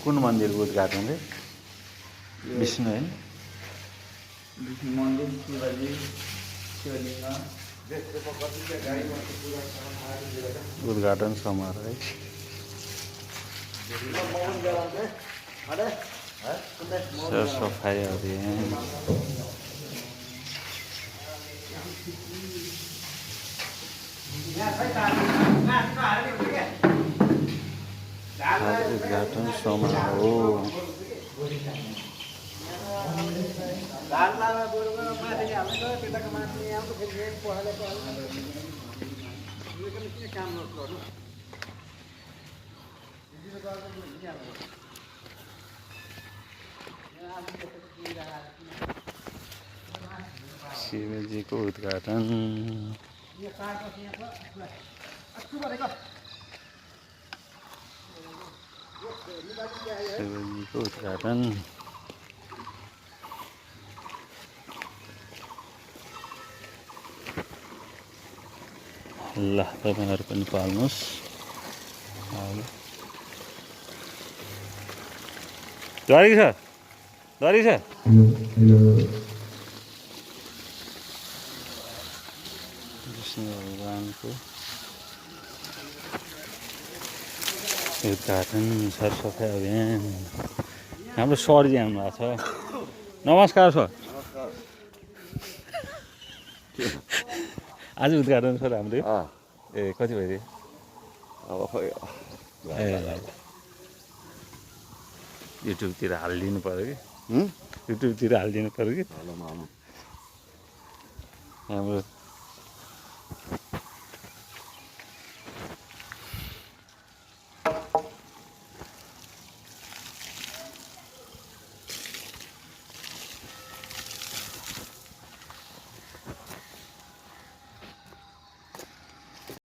कुन मन्दिरको उद्घाटन रे? विष्णु हैन? विष्णु मन्दिर, शिवलिङ्ग उद्घाटन समारोह है। सर सफाई अभियान उद्घाटन समारोह शिवजी को उद्घाटन शिवजी को उद्घाटन ल तपाईहरु पनि पाल्नुस् द्वारी छ विष्णु भगवानको उद्घाटन सरसफाइ अभियान हाम्रो सरजी आउनु भएको छ नमस्कार सर आज उद्घाटन सर हाम्रो ए कति बजे अब खोइ युट्युबतिर हालिदिनु पर्यो कि युट्युबतिर हालिदिनु पर्यो कि हाम्रो